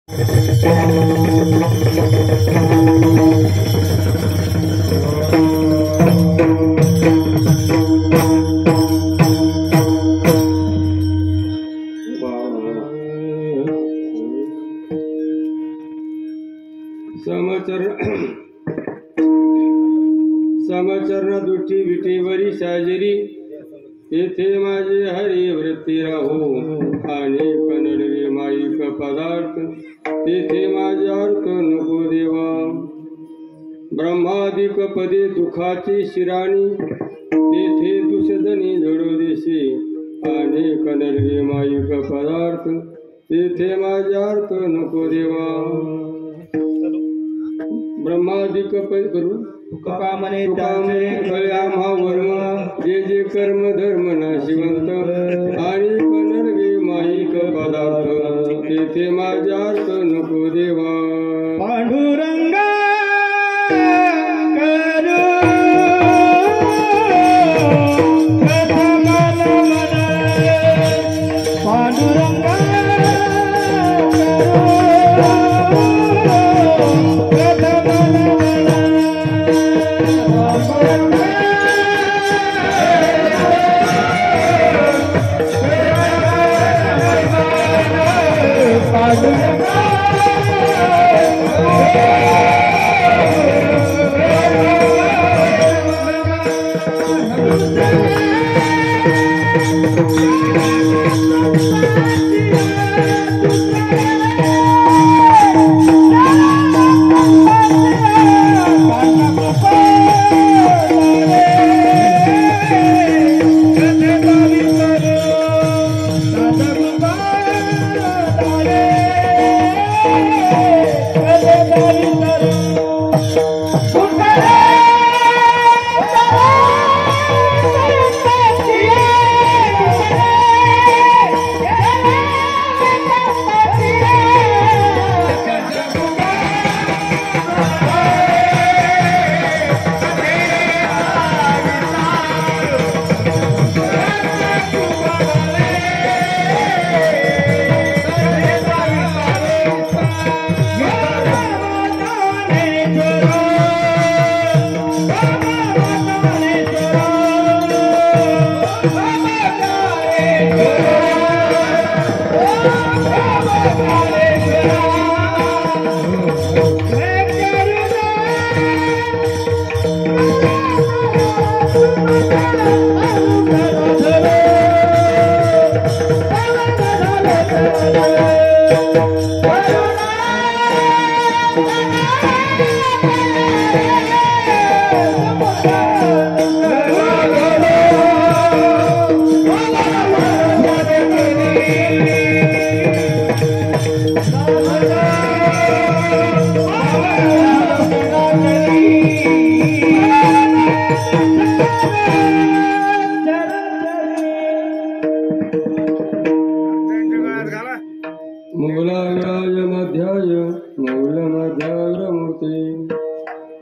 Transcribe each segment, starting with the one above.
समचरण दुठी विटेवरी साजरी तेथे माझे हरी वृत्ती राहो आणि कनडवे माईक पदार्थ तेथे माझे अर्थ नको देवा ब्रह्मादिक पदे दुखाची शिराणी तेथे दुसदनी जडो देशी आणि कनडवे माईक पदार्थ तेथे माझे अर्थ नको देवा ब्रह्मादिक पद करू तुकामने आम्हा वर्म जे जे कर्म धर्म नाशिवंत आणि कनडवे माईक पदार्थ तेथे माझा अर्थ नको देवा पांडुरंगा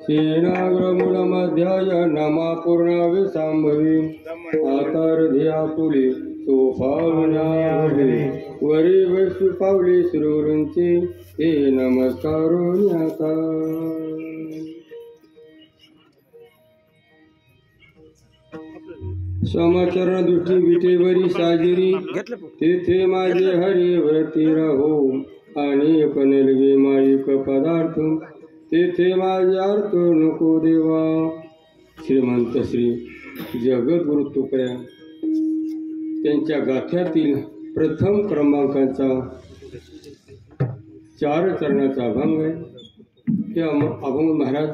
सेनाग्रमूलमध्याय नमापूर्णावे सांभवी आतारधिया पुले सोफावनावे वरी वैसु पावले सुरूंचे हे नमस्कारो न्याता समचरण दुठी विटेवरी साजिरी तेथे माझे हरी व्रती राहो आणि कनलवे माईक पदार्थ तेथे माझे अर्थ नको देवा श्रीमंत श्री जगद्गुरु तुकड्या त्यांच्या गाथ्यातील प्रथम क्रमांकाचा 4 चरणाचा अभंग आहे. ते अभंग महाराज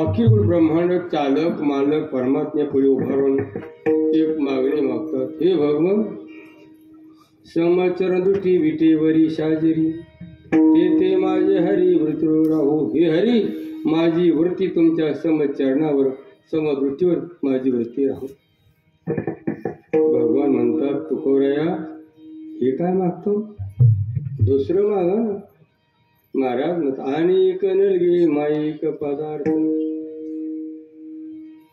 अखिल ब्रह्मांड चालक मालक परमात्म्यापुढे उभारून एक मागणी मागतात. हे भगवान समचरण दुठी विटेवरी साजिरी तेथे माझे हरी वृत्ती राहो. हे हरी माझी वृत्ती तुमच्या समचरणावर समदृष्टीवर माझी वृत्ती राहो. भगवान म्हणतात तुकोराया हे काय मागतो दुसरं मागा ना. महाराज म्हणतात आणि कनलगे माईक पदार्थ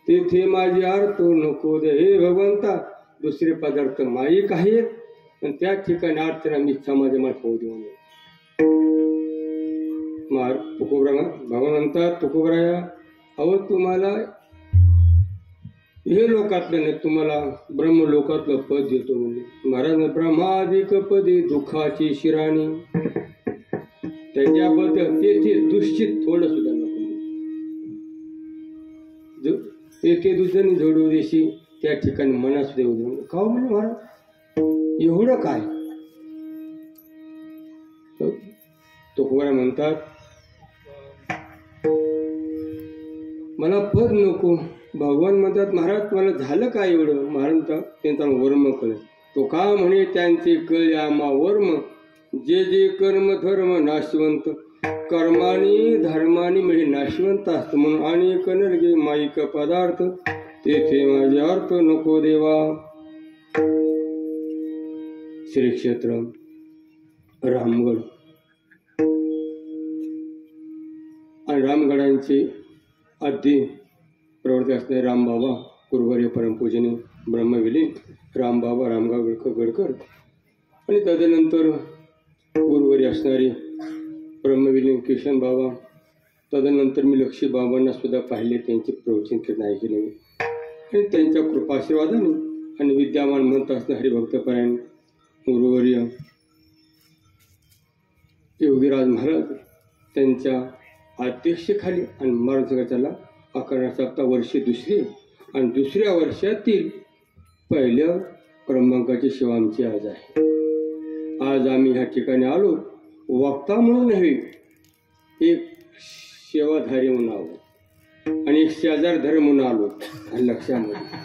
तेथे माझी अर्थ नको दे. हे भगवंता दुसरे पदार्थ माईक आहेत पण त्या ठिकाणी अर्थ मी समाजमात होऊ देऊ नये. तुकोबरा भगवान म्हणतात, तुकोबराया अहो तुम्हाला हे लोकातलं नाही, तुम्हाला ब्रह्मलोकातलं पद देतो म्हणजे. महाराज ब्रह्मादिक पदी दुःखाची शिराणी, त्याच्याबद्दल तेथे दुश्चित थोडं सुद्धा नको. तेथे दुसऱ्याने जोडू देशी त्या ठिकाणी मनास देऊ देऊ का म्हणजे महाराज एवढं काय. तुकोबरा म्हणतात मला पद नको. भगवान म्हणतात महाराज मला झालं काय एवढं. महाराज त्यांचा वर्म कळ तो का म्हणे त्यांचे कळ्या मा वर्म, जे जे कर्म धर्म नाशवंत, कर्मानी धर्मानी म्हणजे नाशवंत असत म्हणून अनेक नरगे माईक पदार्थ, तेथे माझे अर्थ नको देवा. श्री क्षेत्र रामगड आणि रामगडांचे आद्य प्रवर्तक असणारे रामबाबा कुरवारी परमपूजनीय ब्रह्मविलीन रामबाबा रामगाव गडकर आणि तदनंतर गुरुवारी असणारे ब्रह्मविलीन किशन बाबा. तदनंतर मी लक्ष्मी बाबांना सुद्धा पाहिले, त्यांचे प्रवचन कीर्तन ऐकले आणि त्यांच्या कृपाशीर्वादाने आणि विद्यमान म्हणत असणारे हरिभक्तपरायण गुरुवर्य योगीराज महाराज त्यांच्या अध्यक्षेखाली आणि मार्गदर्शकाला 11 वर्षे दुसरी आणि दुसऱ्या वर्षातील पहिल्या क्रमांकाची सेवा आमची आज आहे. आज आम्ही ह्या ठिकाणी आलो वक्ता म्हणून नव्हे, एक सेवाधारी म्हणून आलो आणि एक शेजारधर म्हणून आलो. लक्षामध्ये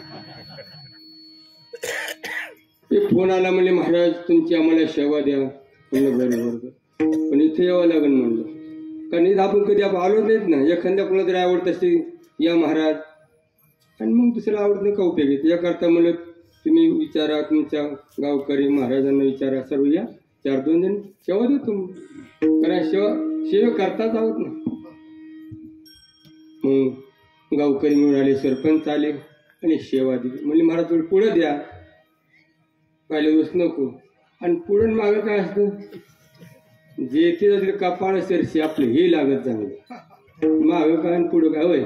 ते फोन आला म्हणजे महाराज तुमची आम्हाला सेवा द्या म्हणलं बरोबर, पण इथे यावं लागेल म्हणलं, कारण इथं आपण कधी आलो नाहीत ना. एखाद्या कोणाला तरी आवडत असते या महाराज आणि मग दुसऱ्याला आवडत नाही का उपयोगी. त्याकरता म्हणत तुम्ही विचारा, तुमच्या गावकरी महाराजांना विचारा, सर्व या 4-2 जण सेवा देतो. कारण सेवा करताच आहोत ना. मग गावकरी मिळून आले, सरपंच आले आणि सेवा दिली. म्हणजे महाराज थोडी पुढं द्या, पहिले दिवस नको. आणि पुढं मागं काय असतं, जे ते कपाळ सरशी आपलं हे लागत चांगलं, मागं काय पुढं काय. होय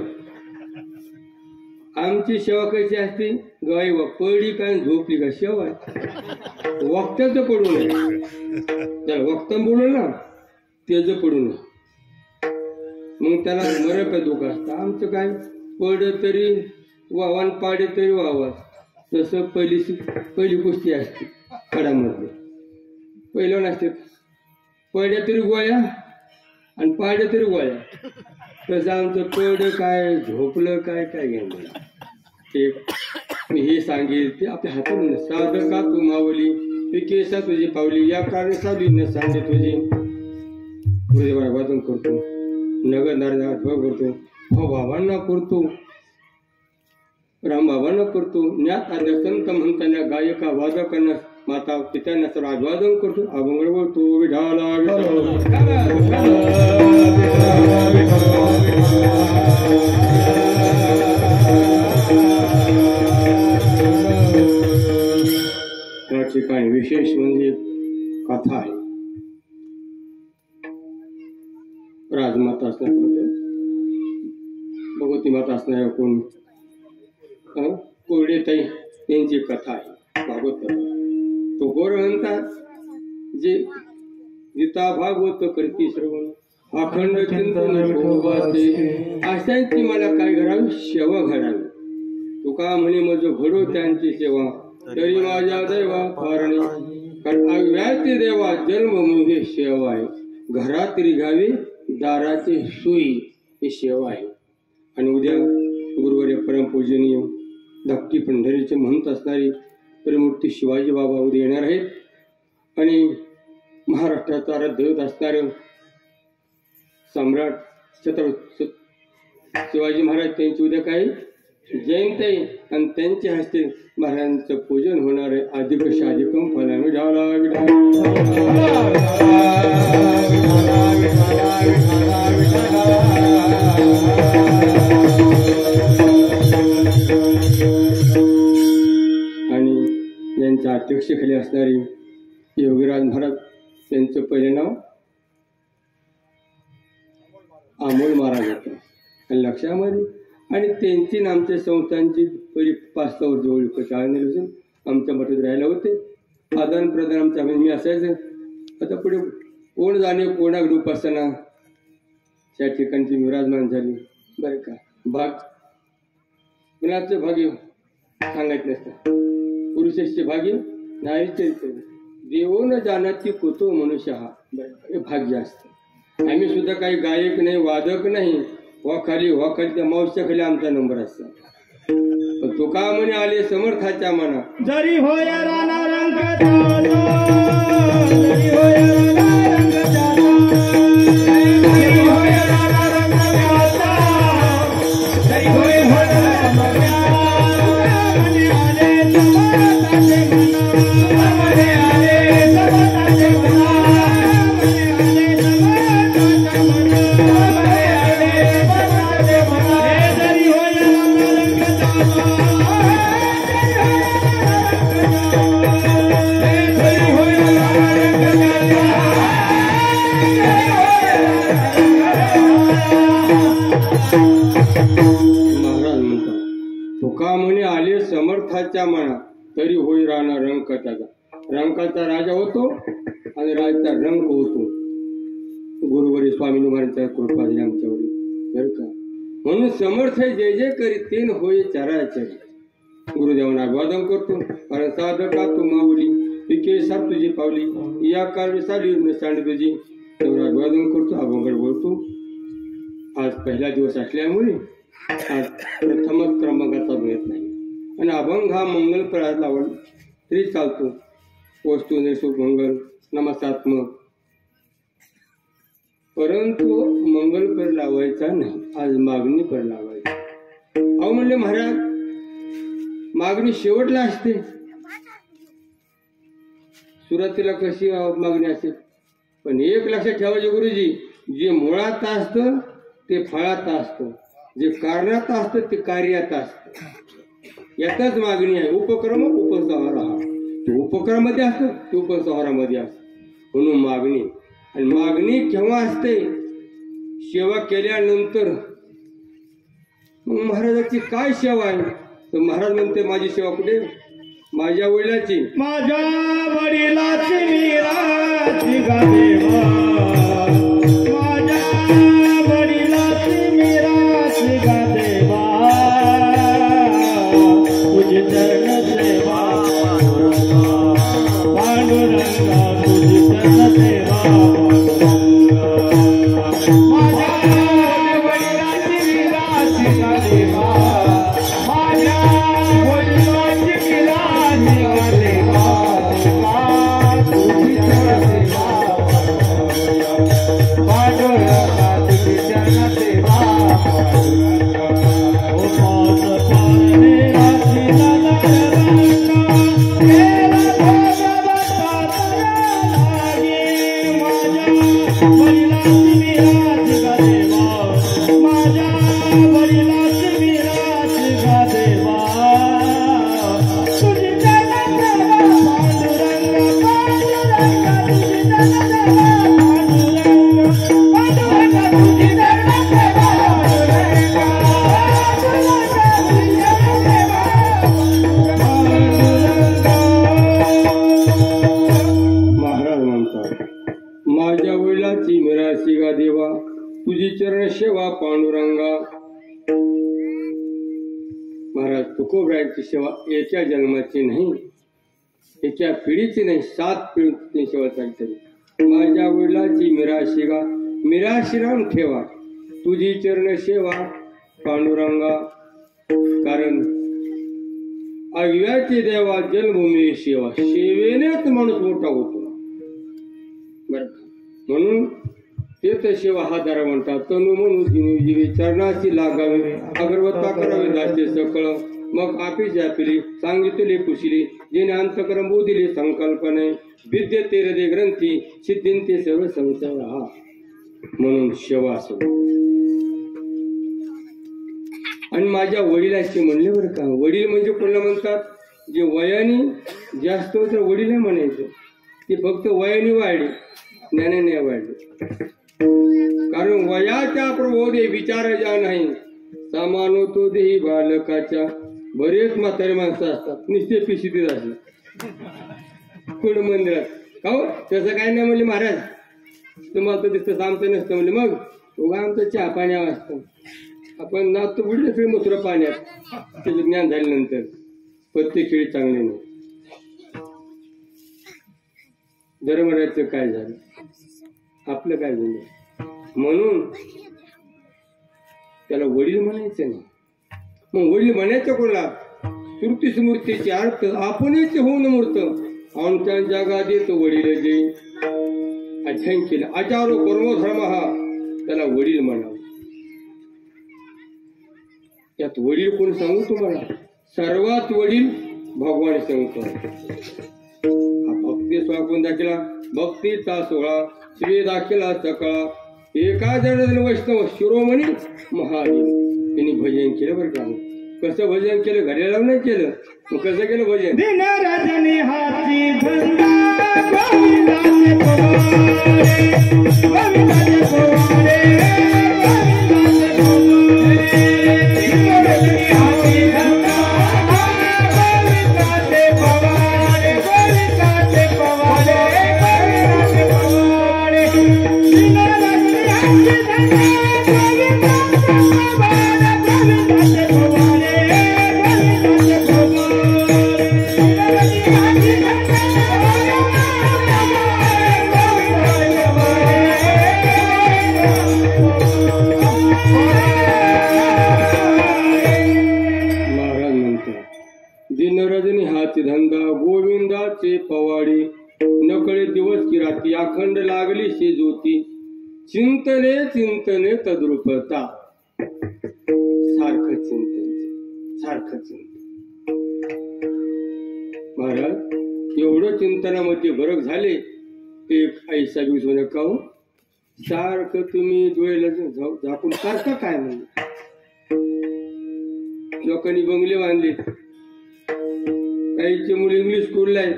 आमची सेवा कशी असते, गाय पडली काय झोपली का सेवा वक्त्याचं पडू नये. त्याला वक्ता बोलू ना त्याचं पडू नये, मग त्याला मरप दुःख असतं. आमचं काय पडलं तरी वावान पाडे तरी वावा. तसं पहिली कुस्ती असते खडामध्ये, पहिलं नसते पड्या तरी गोळ्या आणि पाड्या तरी गोळ्या. तसं आमचं पड काय झोपलं काय काय घ्यायला ते मी हे सांगेल ते आपल्या हातून. साधं का तू मावली ते केसा तुझी पावली, या कारणे सावली न सांगे तुझी. गुरुदेवाला वादन करतो, नगर नारायण करतो, हो बाबांना करतो, रामबाबांना करतो. ज्ञात आद्य संत म्हणताना गायका वादकांना माता पित्यांना सर्व आजवादन करतो. अभंग बोलतो विठाला त्या ठिकाणी विशेष म्हणजे कथा आहे. राजमाता असणाऱ्या भगवती माता असणाऱ्या कोण कोरडेताई त्यांची कथा आहे भागवत कथा. तो गोर म्हणतात जे गीता भागवत करती श्रवण अखंड चिंतन अशांची मला काय घडावी सेवा घडावी. तुका म्हणे मज घडो त्यांची सेवा तरी माझ्या दैवा फारणी. कारण अव्याती देवा जन्म मोहे सेवा आहे. घरात रिघावी दाराची सोयी ही सेवा आहे. आणि उद्या गुरुवारी परमपूजनीय धाकटी पंढरीचे महंत असणारी प्रेमूर्ती शिवाजी बाबा उद्या येणार आहेत. आणि महाराष्ट्राचा आराध्यदैवत असणारे सम्राट छत्रपती शिवाजी महाराज त्यांची उद्या काय जयंती आहे. आणि त्यांच्या हस्ते महाराजांचं पूजन होणार आहे. अधिक शाधिकम फला विढाला आणि यांच्या अध्यक्षतेखाली असणारी योगीराज महाराज त्यांचं पहिले नाव अमोल महाराज होता लक्षामध्ये आणि त्यांची न आमच्या संस्थांची परी 5-6 वर्ष जवळ चालण्यापासून आमच्या मठात राहायला होते. आदान प्रदान आमच्या मी असायचं. आता पुढे कोण जाणे कोणाकडे उपासना त्या ठिकाणची विराजमान झाली. बरं का भाग कुणाचं भाग्य सांगायचं नसतं. पुरुषाचे भाग्य नारीचे देवो न जाणाती कुतो मनुष्य हा हे भाग्य असतं. आम्ही सुद्धा काही गायक नाही वादक नाही. वाखाली त्या मावसच्या खाली आमचा नंबर असतो. तो का म्हणे आले समर्थाच्या मना जरी होय राणा रंग जरी होय राणा रंग जरी होय राणा रंग जरी होय समर्थाच्या मना तरी होई राणा रंकाचा. रंकाचा राजा होतो आणि राजाचा रंक होतो. गुरुवरी स्वामी महाराजांच्या कृपा झाली आमच्यावर बरं का. म्हणून समर्थ जय जय करी तेन होय चराचरी. गुरुदेवांना अभिवादन करतो. कारण साधका तू माऊली पिके सात तुझी पावली या काळ साली सांड तुझी तेवढं अभिवादन करतो. अभंगड बोलतो. आज पहिला दिवस असल्यामुळे आज प्रथमच क्रमांकाचा मिळत नाही आणि अभंग हा मंगल प्रयास लावला तरी चालतो. वस्तू नेसो मंगल नमस्तात्मक परंतु मंगल पर लावायचा नाही. आज मागणी पर लावायची. अहो म्हणले महाराज मागणी शेवटला असते. सुरुवातीला कशी मागणी असते पण एक लक्षात ठेवायचे गुरुजी जे मुळात असतं ते फळात असतं. जे कारणात असतं ते कार्यात असतं. यातच मागणी आहे. उपक्रम उपसंहार हा उपक्रमामध्ये असतं ते उपसंहारामध्ये असतं. म्हणून मागणी आणि मागणी केव्हा असते सेवा केल्यानंतर. मग महाराजाची काय सेवा आहे तर महाराज म्हणते माझी सेवा कुठे माझ्या वडिलाची माझ्या वडिलाची मीराची गादेवा माझ्या वडिलाची मीराची गादेवा तुझी चरण सेवा पांडुरंगा तुझी चरण सेवा माझ्या वडिलाची मीराची गादेवा माझ्या वडिलाची मीराची गादेवा तुझी चरण सेवा पांडुरंगा तुझी चरण सेवा तुझी चरण सेवा पांडुरंगा. महाराज तुकोबरायांची सेवा एका जन्माची नाही एका पिढीची नाही 7 पिढीची सेवा चालते. माझ्या वडिलाची मिराशिगा मिराशिराम ठेवा तुझी चरण सेवा पांडुरंगा. कारण आज्ञाची देवा जन्मभूमी सेवा सेवेनेच माणूस मोठा होतो. बरं म्हणून तेथ सेवा हा दारा म्हणतात. तनु म्हणून जीवे चरणाची लागावे अगरवत्ता करावे दासे सकळ मग आपिस आपली सांगितले पुशिले जेणे अंतकरम बोधिले संकल्पने विद्ये ते हृदय ग्रंथी सिद्धींते सर्व संसार हा. म्हणून सेवा असो. आणि माझ्या वडिलाशी म्हणले बरं का. वडील म्हणजे कोणाला म्हणतात जे वयाने जास्त होतं वडील आहे म्हणायचं. ते फक्त वयाने वाढले ज्ञानाने वाढले. कारण वयाच्या हो दे विचार ज्या नाही सामान तो देही बालकाच्या. बरेच म्हातारे माणसं असतात निश्चित पिशितीत असे कोण मंदिरात का हो तसं काय नाही म्हणले महाराज तुम्हाला तर दिसतं आमचं नसतं म्हणले मग उगा आमचं चहा पाण्यावर असतं आपण नात बुडले सगळे मथुरा पाण्यात त्याचं ज्ञान झाल्यानंतर प्रत्येक खेळी चांगले नाही. धर्मराजचं काय झालं आपलं काय झालं म्हणून त्याला वडील म्हणायचं नाही. मग वडील म्हणायचं कोणाला श्रुती स्मृतीचे अर्थ आपणच होऊन मूर्त आमच्या जगात येतो वडील जे अध्ययन केलं आचारो कर्मधर्म हा त्याला वडील म्हणावं. यात वडील कोण सांगू तुम्हाला सर्वात वडील भगवान शंकर. हा भक्ती सोहळा कोण दाखला भक्तीचा सोहळा श्री दाखला सकाळ एका जण वैष्णव शिरोमणी महादेव त्यांनी भजन केलं बरं का. कसं भजन केलं घरी लावून नाही केलं मग कसं केलं भजन दिन रजनी हाती धंदा गोविंदाचे पोवाडे गोविंदाचे पोवाडे गोविंदाचे पोवाडे दिन रजनी हाती धंदा गोविंदाचे पोवाडे गोविंदाचे पोवाडे गोविंदाचे पोवाडे दिन रजनी हाती धंदा धंदा गोविंदाचे पवाडी नकळे दिवस की राती अखंड लागली शे ज्योती चिंतने चिंतने तद्रुपता. सारखं चिंतन सारखं चिंतन. महाराज एवढं चिंतनामध्ये फरक झाले ते ऐसा दिवस होण्या का हो सारखं तुम्ही डोळ्याला झाकून सारखं काय म्हणजे लोकांनी बंगले बांधले काहीचे मुलं इंग्लिश स्कूलला आहेत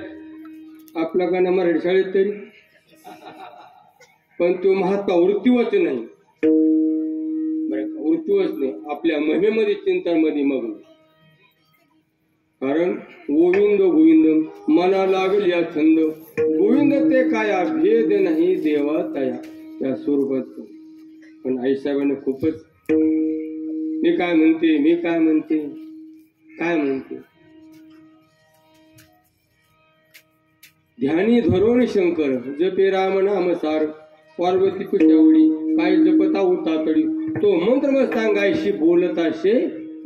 आपला का मराठी शाळेत तरी पण तो महात्मा वृत्तीवच नाही बरं का वृत्तीवच नाही आपल्या महिमेमध्ये चिंतांमध्ये मग्न. कारण गोविंद गोविंद मना लागल या छंद गोविंद ते काया भेद नाही देवा तया त्या स्वरूपात. पण आईसाहेबांना खूपच मी काय म्हणते मी काय म्हणते काय म्हणते ध्यानी धरोण शंकर जपे राम नाम सार पार्वती पिठवडी काय जपता होता तडी तो मंत्र मग सांगायशी बोलता शे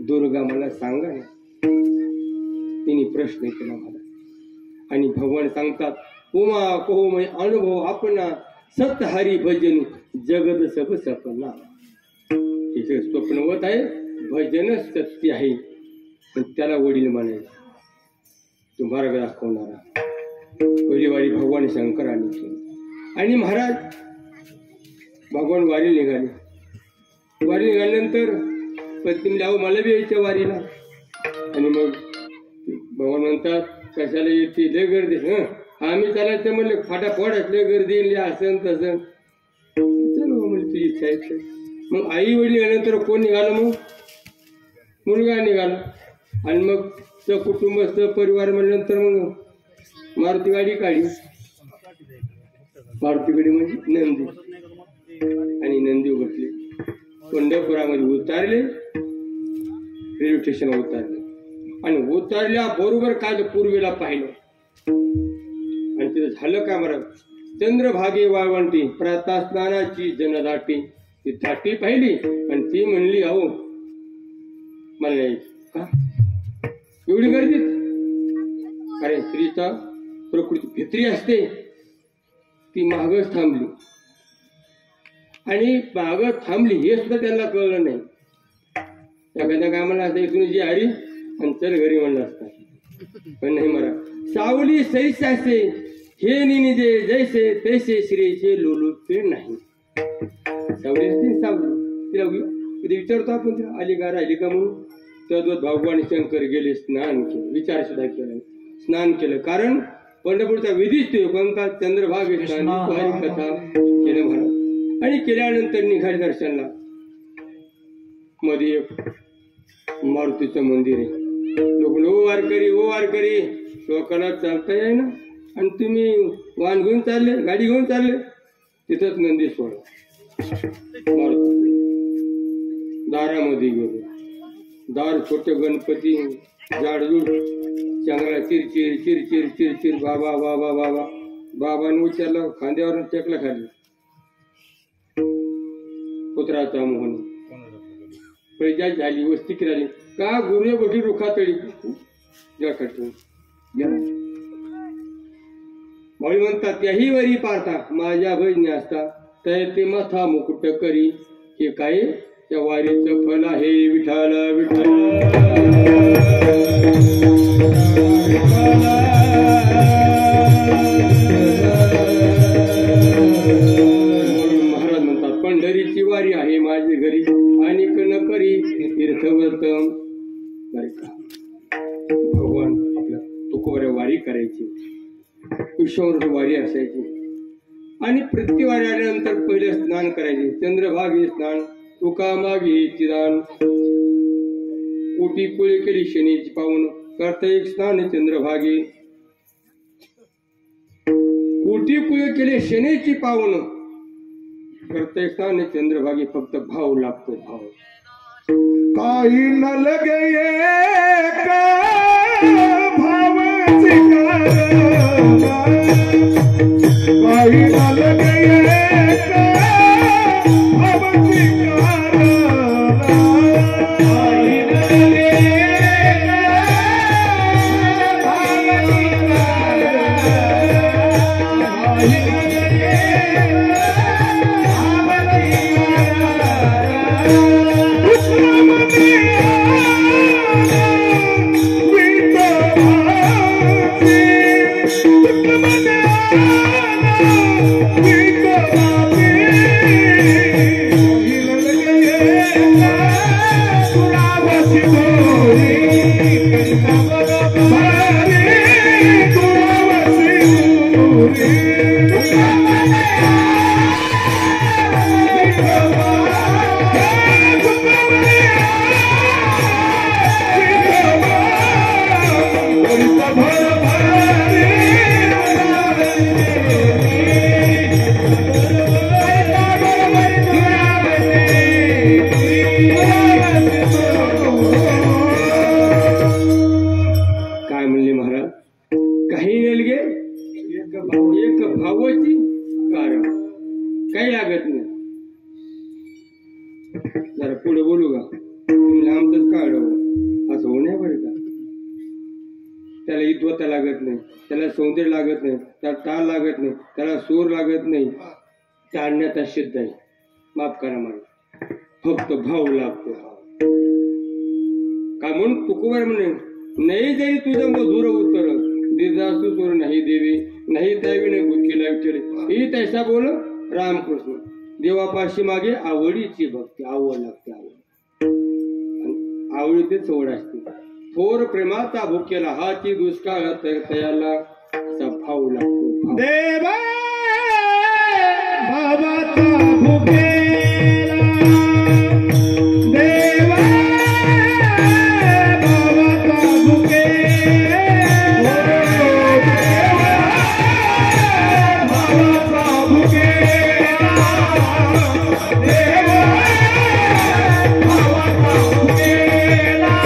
दुर्गा मला सांगा ना. तिने प्रश्न केला मला आणि भगवान सांगतात उमा कोमय अनुभव आपणा सत हरी भजन जगद सब सपना. तिचे स्वप्नवत आहे भजनच सत्य आहे पण त्याला वडील म्हणायचं तो मार्ग दाखवणारा पहिली वारी भगवान शंकरांनी केली. आणि महाराज भगवान वारी निघाल्यानंतर पत्नी लावू मला बी यायच्या वारीला. आणि मग भगवान म्हणतात कशाला येते लय गर्दी आम्ही चालायचं म्हणलं फाटाफाट लय गर्दी असं तसं चलो म्हणजे तुझी इच्छा आहे. मग आई वडील निघाल्यानंतर कोण निघालं मग मुलगा निघाला आणि मग कुटुंब परिवार म्हणल्यानंतर मग मारुती गाडी काढली. मारुती गाडी म्हणजे नंदी आणि नंदी बसले पंढरपुरामध्ये उतारले रेल्वे स्टेशनला उतारले आणि उतारल्या बरोबर काल पूर्वेला पाहिलं आणि तिथं झालं का बरं चंद्रभागे वाळवंटी प्रातः स्नानाची जनदाटी ती दाटी पाहिली आणि ती म्हणली अहो मला का एवढी गर्दीत. अरे स्त्रीचा प्रकृती भित्री असते ती मागच थांबली आणि मागं थांबली हे सुद्धा त्यांना कळलं नाही. एखाद्या कामाला असं इथून जी आली आणि चल घरी म्हणलं असतात पण नाही मला सावली सैसासे हे निजे जैसे तैसे श्रीचे लोलुपे नाही. सावली असते सावली तिला कधी विचारतो आपण तिला आली का राहिली का म्हणून तद्वत भगवान शंकर गेले स्नान केलं विचार सुद्धा केला स्नान केलं. कारण पंढरपूरचा विधीच ते पंका चंद्रभागे कथा केलं महाराज आणि केल्यानंतर निघाले दर्शनला मध्ये एक मारुतीचं मंदिर आहे. लोक ओ वारकरी लोकांना चालता येई ना, आणि तुम्ही वाहन घेऊन चालले, गाडी घेऊन चालले. तिथंच नंदीश्वर मारुती दारामध्ये गेलो. दार छोटे गणपती जाडजूड चांगला चिरचिर चिरचिर चिरचिर बाबा बाबा बाबा. बाबाने विचारलं, खांद्यावर टेकला खाली. पुत्राचा मोहन प्रजा झाली, वस्ती केली का गुरुने बघी रुखातळी माळी म्हणतात, त्याही वरी पारता माझ्या भजनी असता तर ते माथा मुकुट करी. हे काय त्या वारीचं फल आहे. विठाल विठाल महाराज म्हणतात, पंढरीची वारी आहे माझी घरी आणि न करी तीर्थव्रत. भगवान आपल्या तुकोबऱ्या वारी करायची, विश्वावर वारी असायची. आणि प्रति वारी आल्यानंतर पहिले स्नान करायचे. चंद्रभागी स्नान, तुका मागे चिदान, कोटी कुळे केली शनीची पावन. करता एक स्नान चंद्रभागी, कोटी कुळे केले शनीची पावन. करता एक स्नान चंद्रभागी. फक्त भाव लागतो, भाव. काही न लगे भावाची काही न लगे भावाची लागत नाही, त्याला सौंदर्य लागत नाही, त्याला ताल लागत नाही, त्याला सूर लागत नाही. चालण्याचा सिद्ध आहे. माफ करा मला, फक्त भाव लागतो. का म्हणून तुकोबार म्हणे, नाही जाई तुझं मधुर उत्तर दिदासू सोर नाही देवी नाही त्याविने गुंकेला विचारे. ही तैसा बोल रामकृष्ण. देवापाशी मागे आवडीची भक्ती. आवड लागते, आवड. आवडी ते चवड असते. थोर प्रेमाचा भुकेला हाती दुष्काळ तयाला असा भाव लागतो. देवा भावाचा भुकेला, देवा भावाचा भुकेला, भावाचा भुकेला, देवा भावाचा भुकेला.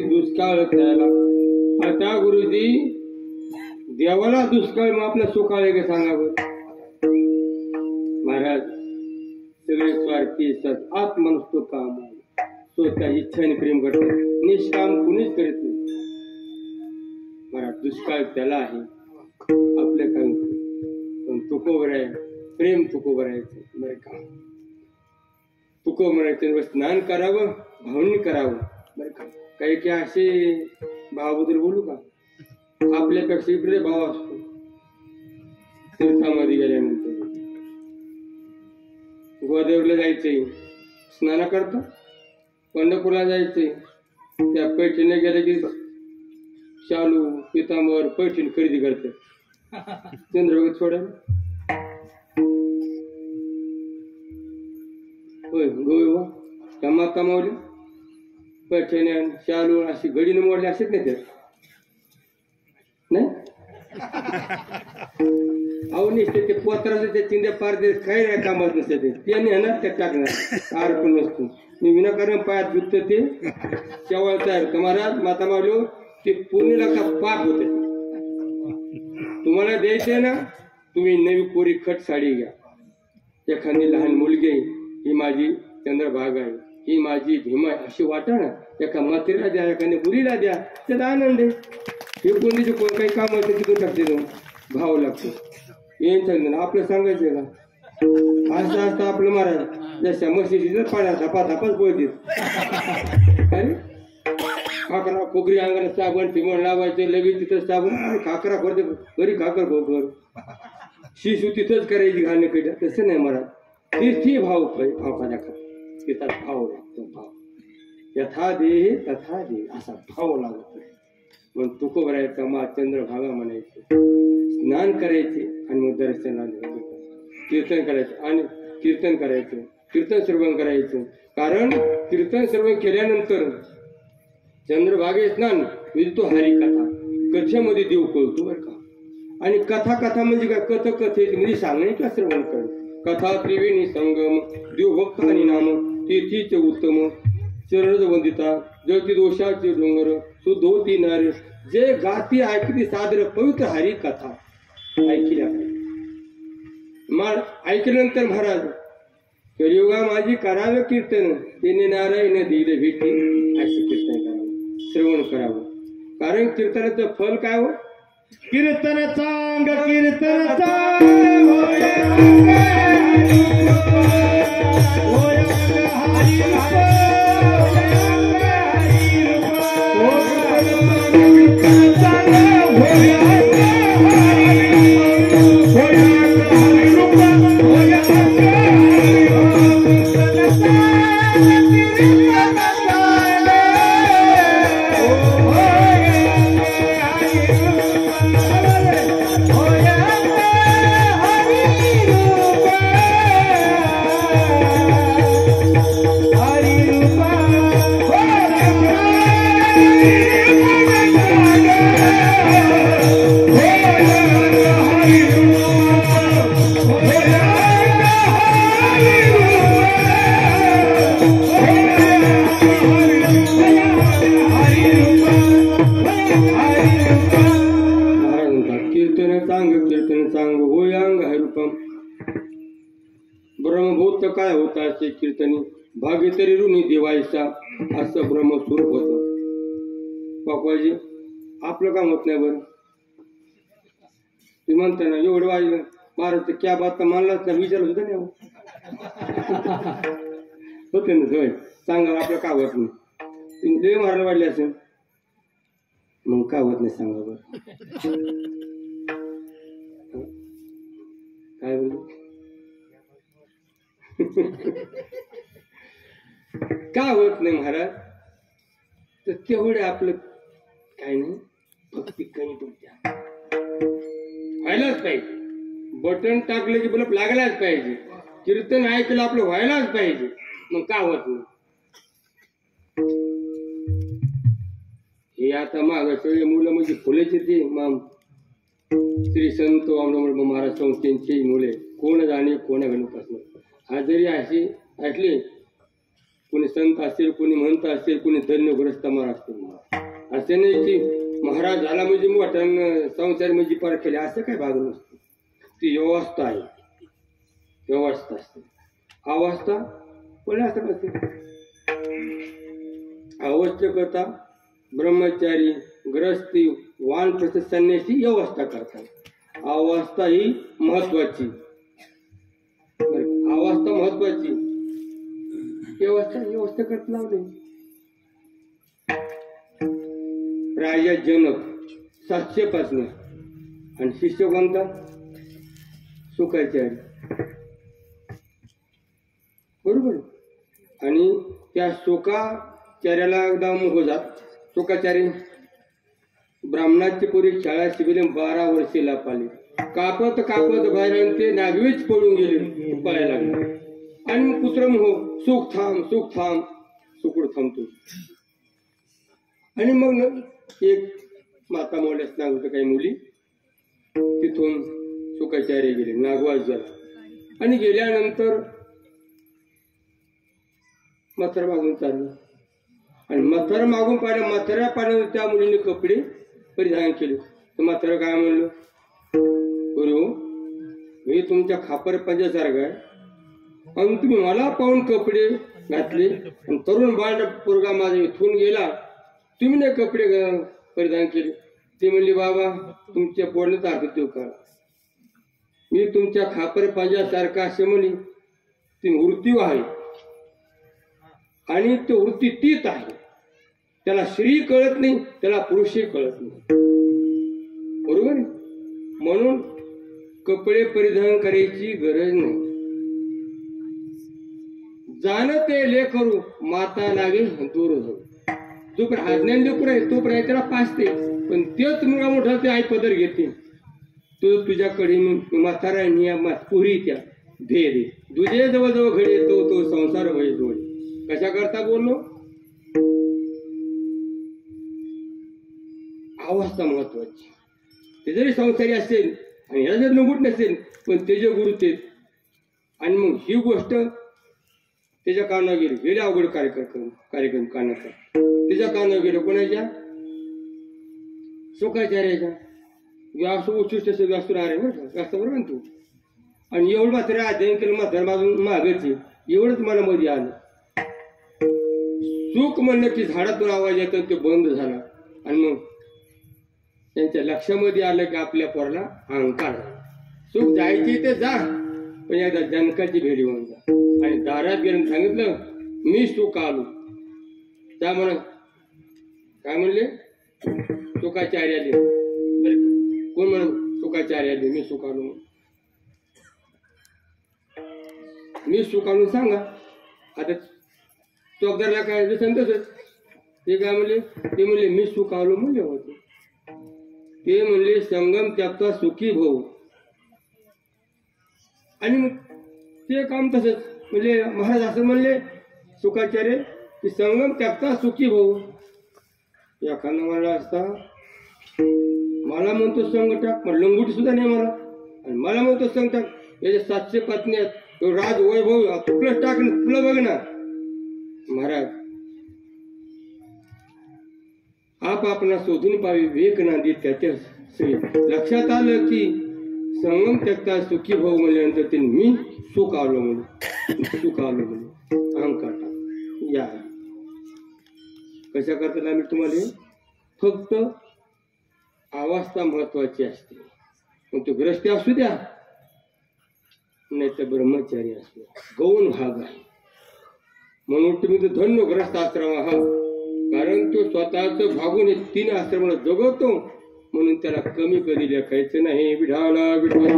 दुष्काळ त्याला. आता गुरुजी, देवाला दुष्काळ मग आपल्या सुकाळ आहे का सांगा बरं. महाराज सगळे स्वार्थी असतात. आत्मनुस तो काम आहे. स्वतः इच्छाने प्रेम करतो, निष्काम कुणीच करत नाही. महाराज दुष्काळ त्याला आहे, आपलं काय पण तुकोबर आहे, प्रेम तुकोबर आहे. बरं का तुको म्हणायचं स्नान करावं, भावनी करावं. बरं का काही काही असे भावाबद्दल बोलू का, आपल्यापेक्षा इकडे भाव असतो. तीर्थामध्ये गेल्यानंतर गोदावरीला जायचंय स्नान करता, पंढरपूरला जायचंय त्या पैठणीला गेले की शालू पितांबर पैठणी खरेदी करते. चंद्रभागेत सोडायला होय गोवा त्या माता मावली पैठण्या शालू अशी घडीने मोडले असेच नाही ते नाही. अहो निसते ते पोत्राचे ते चिंध्या पार दे काही नाही कामात नसते ते त्यांनी येणार त्या टाकणार आर पण नसतो. मी विनाकारण पायात दुखत ते शेवळ तयार होतं. महाराज माता मावलो ते पुण्याला का पाप होते. तुम्हाला द्यायचंय ना, तुम्ही नवी कोरी खट साडी घ्या. एखादी लहान मुलगी ही माझी चंद्रभागा आहे, ही माझी भीमा आहे अशी वाटा ना. एका मातेला द्या, एखाद्या मुलीला द्या, त्याचा आनंद आहे. हे कोणतीचे कोण काही काम असतं तिथून टाकते जाऊन भाव लागतो. येऊन सांगणार आपलं सांगायचं का असं असतं आपलं. महाराज जशा मशिदीचं पाण्यात धपा धपाच बोलतील. अरे खाकरा कोकरी अंगाला साबण फिमण लावायचं, लगेच तिथं साबण खाकरा करते घरी खाकर भोकर शिशू तिथंच करायची घालणे कडे. तसं नाही महाराज, तीर्थी भाव भाव दाखवा. तिथं भाव लागतो. भाव यथा दे तथा दे असा भाव लागतो. मग तुकोबरायचा मा चंद्रभागा म्हणायचे, स्नान करायचे आणि मग दर्शनाला कीर्तन करायचं आणि कीर्तन करायचं, कीर्तन श्रवण करायचं. कारण कीर्तन श्रवण केल्यानंतर चंद्रभागे स्नान म्हणजे तो हरिकथा कथेमध्ये देव कळतो बरं का. आणि कथा कथा म्हणजे काय, कथ कथे म्हणजे सांगणे किंवा श्रवण करणे. कथा त्रिवेणी संगम देवभक्त आणि नाम तीर्थीचे उत्तम चरण वंदिता जळती दोषाचे डोंगर सुधोती नार जे गाती ऐकती सादर पवित्र हरी कथा ऐकल्या पाहिजे. ऐकल्यानंतर महाराज कलियुगा माझी करावं कीर्तन तिने नारायण दिले भेटी असे कीर्तन करावं, श्रवण करावं. कारण कीर्तनाचं फल काय हो, कीर्तन चांग कीर्तन ब्रह्मभूत काय होता असे कीर्तनी भाग्यतरी ऋणी देवायचा असं ब्रह्मस्वरूप होत. बापाजी आपलं काम होत नाही बरं. ते म्हणता ना एवढं वाजलं महाराज क्या बात मानलाच ना विचारत होतं नाही होते ना होय सांगा आपलं का होत नाही. देव मारायला वाढले असेल मग का होत नाही सांगा बरं. काय बोल का होत नाही महाराज, तर तेवढे आपलं काय नाही भक्ती कमी तुमच्या व्हायलाच पाहिजे. बटन टाकलं की बल्ब लागलाच पाहिजे. कीर्तन ऐकलं आपलं व्हायलाच पाहिजे. मग का होत नाही हे आता मागास मुलं म्हणजे फुलेचे ते माम श्री संत महाराज संस्थेची मुले कोण जाणे कोणा गणपासून हा जरी अशी ऐकली कोणी संत असेल कोणी म्हणत असेल कोणी धन्यग्रस्त महाराज असतील असे नाही की महाराज झाला म्हणजे मोठ्या संसार म्हणजे पार केले असं काय भाग नसतं. ती व्यवस्था आहे व्यवस्था असते. अवस्था कोणी असं नसते. आवश्यकता ब्रह्मचारी ग्रस्ती वानप्रस्थ संन्यासी व्यवस्था करतात. अवस्था ही महत्वाची. अवस्था महत्वाची. व्यवस्था करत लावले. राजा जनक 705 आणि शिष्य कोणता शुक्राचार्य. बरोबर. आणि त्या शुक्राचार्याला एकदा मुख जात. शुक्राचार्य ब्राह्मणाची पुरी शाळा शिबिले 12 वर्षे लापाले. कापत कापत बाहेर ते नागवेच पळून गेले. पळायला लागले. आणि मग पुत्र हो सुख थांब सुख थांब. सुकड थांबतो. आणि मग एक माता मोठ्या स्नान होतं काही मुली. तिथून शुक्राचार्य गेले. नागवास झाला. आणि गेल्यानंतर मथर मागून चाललं. आणि मथर मागून पाहिलं. मथऱ्या पाण्यावर त्या मुलीने कपडे परिधान केले. तर मात्र काय म्हणलं, गुरु मी तुमच्या खापर पंजासारखं आहे आणि तुम्ही मला पाहून कपडे घातले. आणि तरुण बाळ पोरगा माझा इथून गेला, तुम्ही नाही कपडे परिधान केले. ते म्हणले बाबा तुमच्या बोलण्याचा अर्थ तो करा. मी तुमच्या खापर पंजासारखा असे म्हणे ती मृत्यू आहे. आणि तो वृत्ती तीच आहे. त्याला स्त्री कळत नाही, त्याला पुरुषही कळत नाही. बरोबर. म्हणून कपडे परिधान करायची गरज नाही. जाणं ते लेकरू माता लागे दूर जाऊ. जो पण आज्ञान लेकरू आहे तो पण त्याला पाचते. पण तेच मुलगा मोठा ते आई पदर घेते. तो तुझ्याकडे म्हातारा पुरी त्या दे दे तुझे जवळजवळ घडे तो संसार वय जोड. कशा करता बोललो. अवस्था महत्वाची. ते जरी संसारी असेल आणि ह्या जर नगुट नसेल पण ते जे गुरु ते. आणि मग ही गोष्ट त्याच्या कानावर गेली. गेले अवघड कार्यक्रम कानाचा. त्याच्या कानावर गेलो कोणाच्या शुक्राचार्याच्या. व्यास उच्चिष्ट व्यासूर आहे बरं व्यास बरोबर ना तू. आणि एवढं मात्र अध्ययन केलं मात्र माझून मागायचे एवढंच मला मध्ये आलं. सुख म्हणलं की झाडातून आवाज येतो ते बंद झाला. आणि मग त्यांच्या लक्षामध्ये आलं की आपल्या पोराला अहंकार. सुख जायची ते जा पण एकदा जनकाची भेट होऊन जा. आणि दारात गेलं सांगितलं मी सुख आलो. त्या म्हणत काय म्हणले शुक्राचार्य आले. कोण म्हणत शुक्राचार्य आले. मी सुख आलो. मी सुख आणून सांगा. आता चौकदारला काय सांगतच ते काय म्हणले. ते म्हणले मी सुख आलो म्हणले होते. ते म्हणले संगम त्यागता सुखी भाऊ. आणि मग ते काम तसंच म्हणजे महाराज असं म्हणले शुक्राचार्य की संगम त्यागता सुखी भाऊ. एखादा मला असता मला म्हणतो संग टाक पण लंगुटी सुद्धा नाही मला. आणि मला म्हणतो संग टाक. याचे 700 पत्नी आहेत. तो राज वैभव तुला टाक तुला बघ ना. महाराज आप आपला शोधून पाहावे विवेक नांदी त्याच्या लक्षात आलं की संगम त्यागता सुखी भाऊ म्हणल्यानंतर ते मी सुख आलो म्हणून सुख आलो म्हणून अहंकार या. कशा करता आम्ही तुम्हाला फक्त अवस्था महत्वाची असते. मग तो ग्रस्ती असू द्या नाही तर ब्रह्मचारी असू द्या. गौण भाग आहे. म्हणून तुम्ही तो धन्य ग्रस्त आश्रम आहात. कारण तो स्वतःच भागून हे 3 आश्रमाला जगवतो. म्हणून त्याला कमी कधी लेखायचं नाही. विठाला विठाला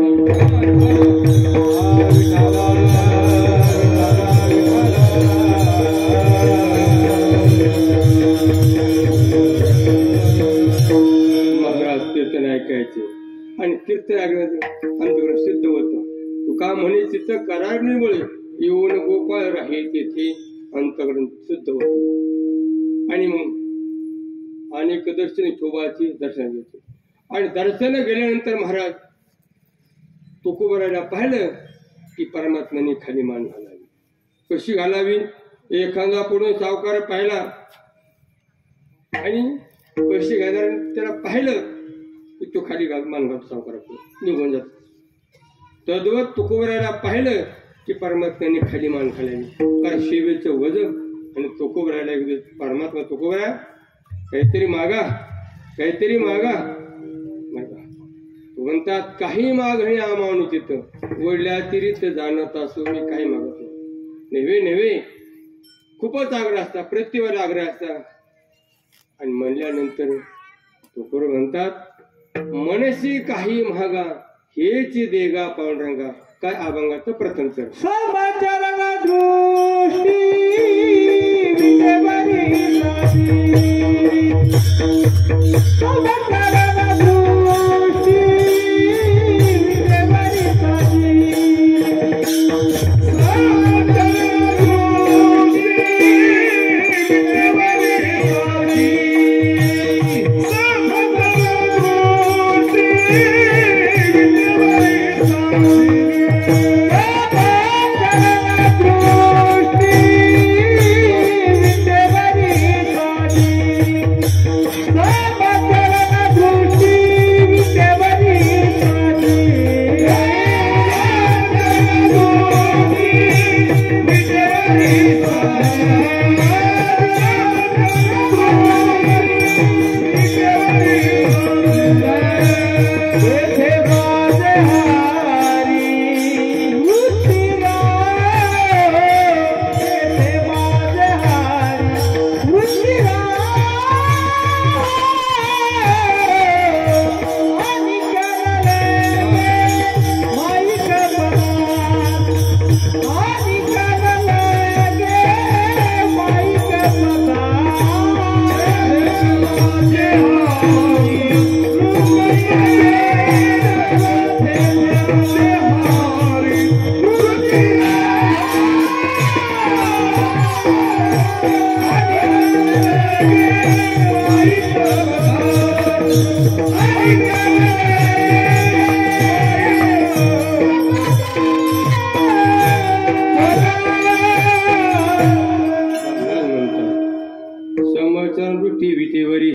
महाराज कीर्तन ऐकायचे. आणि कीर्तन ऐकण्याचं अंतग्रह सिद्ध होतं. तू का म्हणे चित्त करारणीमुळे येऊन गोपाळ राहे तेथे अंतग्रह सिद्ध होतं. आणि मग अनेक दर्शन शोभाची दर्शन घेतो. आणि दर्शन गेल्यानंतर महाराज तुकोबराला पाहिलं की परमात्म्याने खाली मान घालावी. कशी घालावी. एखादा पुढे सावकार पाहिला आणि पैसे घालणार त्याला पाहिलं की तो खाली मान घालतो सावकारापुढे निघून जातो. तद्वत तुकोबराला पाहिलं की परमात्म्याने खाली मान खालावी. कारण सेवेचं वजन आणि तुकोबरायला परमात्मा तुकोबरा काहीतरी मागा, काहीतरी मागा. म्हणतात काही मागणे अमानुचित, वडल्यातिरिक्त जाणत असो मी काही मागत नव्हे नव्हे. खूपच आग्रह असता, प्रत्येकाला आग्रह असता. आणि म्हणल्यानंतर तुकोबर म्हणतात मनसी काही महागा हेच देगा पांडुरंगा. काय अभंगाचं प्रथम तर समाचाराला दृष्टी विटेवरी साधी. समाचाराला दृष्टी विटेवरी साधी. Yeah.